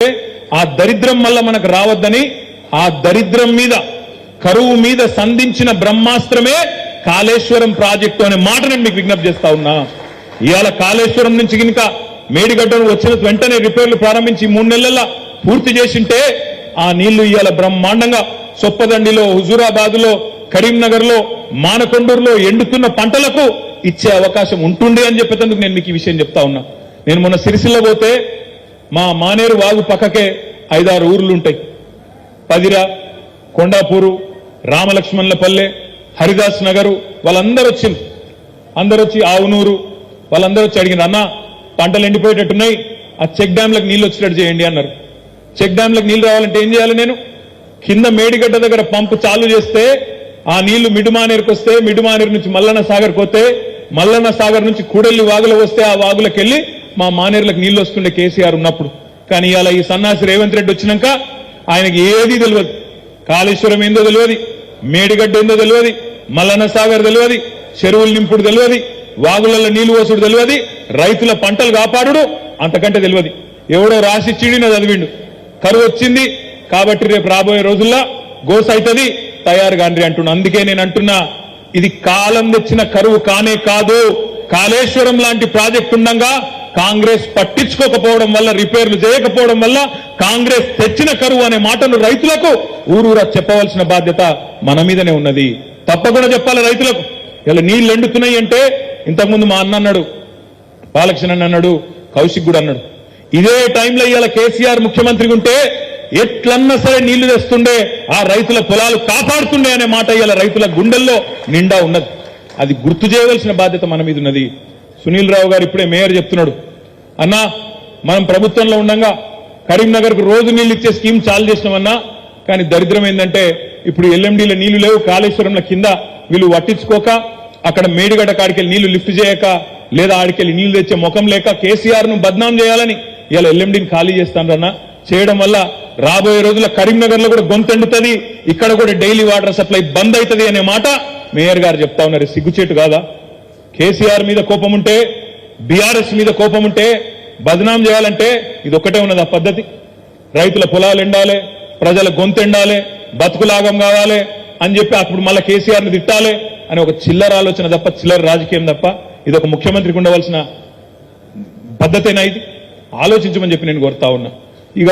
ఆ దరిద్రం వల్ల మనకు రావద్దని ఆ దరిద్రం మీద కరువు మీద సంధించిన బ్రహ్మాస్త్రమే కాళేశ్వరం ప్రాజెక్టు అనే మాట నేను మీకు విజ్ఞప్తి చేస్తా ఉన్నా. ఇవాళ కాళేశ్వరం నుంచి గినక మేడిగడ్డను వచ్చిన వెంటనే రిపేర్లు ప్రారంభించి 3 నెలల పూర్తి చేసింటే ఆ నీళ్లు ఇవాళ బ్రహ్మాండంగా సొప్పదండిలో, హుజూరాబాద్లో, కరీంనగర్లో, మానకొండూరులో ఎండుతున్న పంటలకు ఇచ్చే అవకాశం ఉంటుండే అని చెప్పేందుకు నేను మీకు ఈ విషయం చెప్తా ఉన్నా. నేను మొన్న సిరిసిల్ల పోతే మా మానేరు వాగు పక్కకే 5-6 ఊర్లు ఉంటాయి. పదిరా, కొండాపూరు, రామలక్ష్మణులపల్లె, హరిదాస్ నగరు, వాళ్ళందరూ వచ్చింది. అందరూ వచ్చి ఆవునూరు వాళ్ళందరూ వచ్చి అడిగిన, అన్న పంటలు ఎండిపోయేటట్టున్నాయి, ఆ చెక్ డ్యాంలకు నీళ్లు వచ్చేటట్టు చేయండి అన్నారు. చెక్ డ్యాంలకు నీళ్లు రావాలంటే ఏం చేయాలి? నేను కింద మేడిగడ్డ దగ్గర పంపు చాలు చేస్తే ఆ నీళ్లు మిడుమానేరుకు వస్తే, మిడుమానేరు నుంచి మల్లన్న సాగర్కి వస్తే, మల్లన్న సాగర్ నుంచి కూడెల్లి వాగులో వస్తే ఆ వాగులకు వెళ్లి మా మానేరులకు నీళ్లు వస్తుండే కేసీఆర్ ఉన్నప్పుడు. కానీ ఇలా ఈ సన్నాసి రేవంత్ రెడ్డి వచ్చినాక ఆయనకి ఏదీ తెలియదు. కాళేశ్వరం ఏందో తెలియదు, మేడిగడ్డ ఏందో తెలియదు, మల్లన్న సాగర్ తెలియదు, చెరువులు నింపుడు తెలియదు, వాగులలో నీళ్లు పోసుడు తెలియదు, రైతుల పంటలు కాపాడు అంతకంటే తెలియదు. ఎవడో రాసిచ్చిడినో చదివిండు, కరువు వచ్చింది కాబట్టి రేపు రాబోయే రోజుల్లో గోస అవుతుంది, తయారు కాండ్రి అంటున్నా. అందుకే నేను అంటున్నా, ఇది కాలం తెచ్చిన కరువు కానే కాదు. కాళేశ్వరం లాంటి ప్రాజెక్టు ఉండగా కాంగ్రెస్ పట్టించుకోకపోవడం వల్ల, రిపేర్లు చేయకపోవడం వల్ల కాంగ్రెస్ తెచ్చిన కరువు అనే మాటను రైతులకు ఊరూరా చెప్పవలసిన బాధ్యత మన మీదనే ఉన్నది. తప్పకుండా చెప్పాలి రైతులకు. ఇలా నీళ్లు ఎండుతున్నాయి అంటే ఇంతకుముందు మా అన్న అన్నాడు, బాలకృష్ణ అన్నాడు, కౌశిక్ కూడా అన్నాడు, ఇదే టైంలో ఇవాళ కేసీఆర్ ముఖ్యమంత్రిగా ఉంటే ఎట్లన్నా సరే నీళ్లు తెస్తుండే, ఆ రైతుల పొలాలు కాపాడుతుండే అనే మాట ఇవాళ రైతుల గుండెల్లో నిండా ఉన్నది. అది గుర్తు చేయవలసిన బాధ్యత మన మీద ఉన్నది. సునీల్ రావు గారు ఇప్పుడే మేయర్ చెప్తున్నాడు, అన్నా మనం ప్రభుత్వంలో ఉండగా కరీంనగర్కు రోజు నీళ్లు ఇచ్చే స్కీమ్ చాలు చేసినామన్నా, కానీ దరిద్రం ఏంటంటే ఇప్పుడు ఎల్ఎండీలో నీళ్లు లేవు, కాళేశ్వరంలో కింద వీళ్ళు పట్టించుకోక, అక్కడ మేడిగడ్డ కాడికెళ్ళి నీళ్లు లిఫ్ట్ చేయక, లేదా ఆడికెళ్ళి నీళ్లు తెచ్చే ముఖం లేక కేసీఆర్ ను బద్నాం చేయాలని ఇలా ఎల్ఎండీని ఖాళీ చేస్తానన్నా. చేయడం వల్ల రాబోయే రోజుల్లో కరీంనగర్ లో కూడా గొంతెండుతుంది, ఇక్కడ కూడా డైలీ వాటర్ సప్లై బంద్ అవుతుంది అనే మాట మేయర్ గారు చెప్తా ఉన్నారు. సిగ్గుచేటు కాదా? కేసీఆర్ మీద కోపం ఉంటే, బీఆర్ఎస్ మీద కోపం ఉంటే బద్నాం చేయాలంటే ఇది ఒక్కటే ఉన్నది ఆ పద్ధతి. రైతుల పొలాలు ఎండాలి, ప్రజల గొంతు ఎండాలి, బతుకులాగం కావాలి అని చెప్పి అప్పుడు మళ్ళీ కేసీఆర్ ని తిట్టాలి అని ఒక చిల్లర ఆలోచన తప్ప, చిల్లర రాజకీయం తప్ప ఇది ఒక ముఖ్యమంత్రికి ఉండవలసిన పద్ధతేనా? ఇది ఆలోచించమని చెప్పి నేను కోరుతా ఉన్నా. ఇక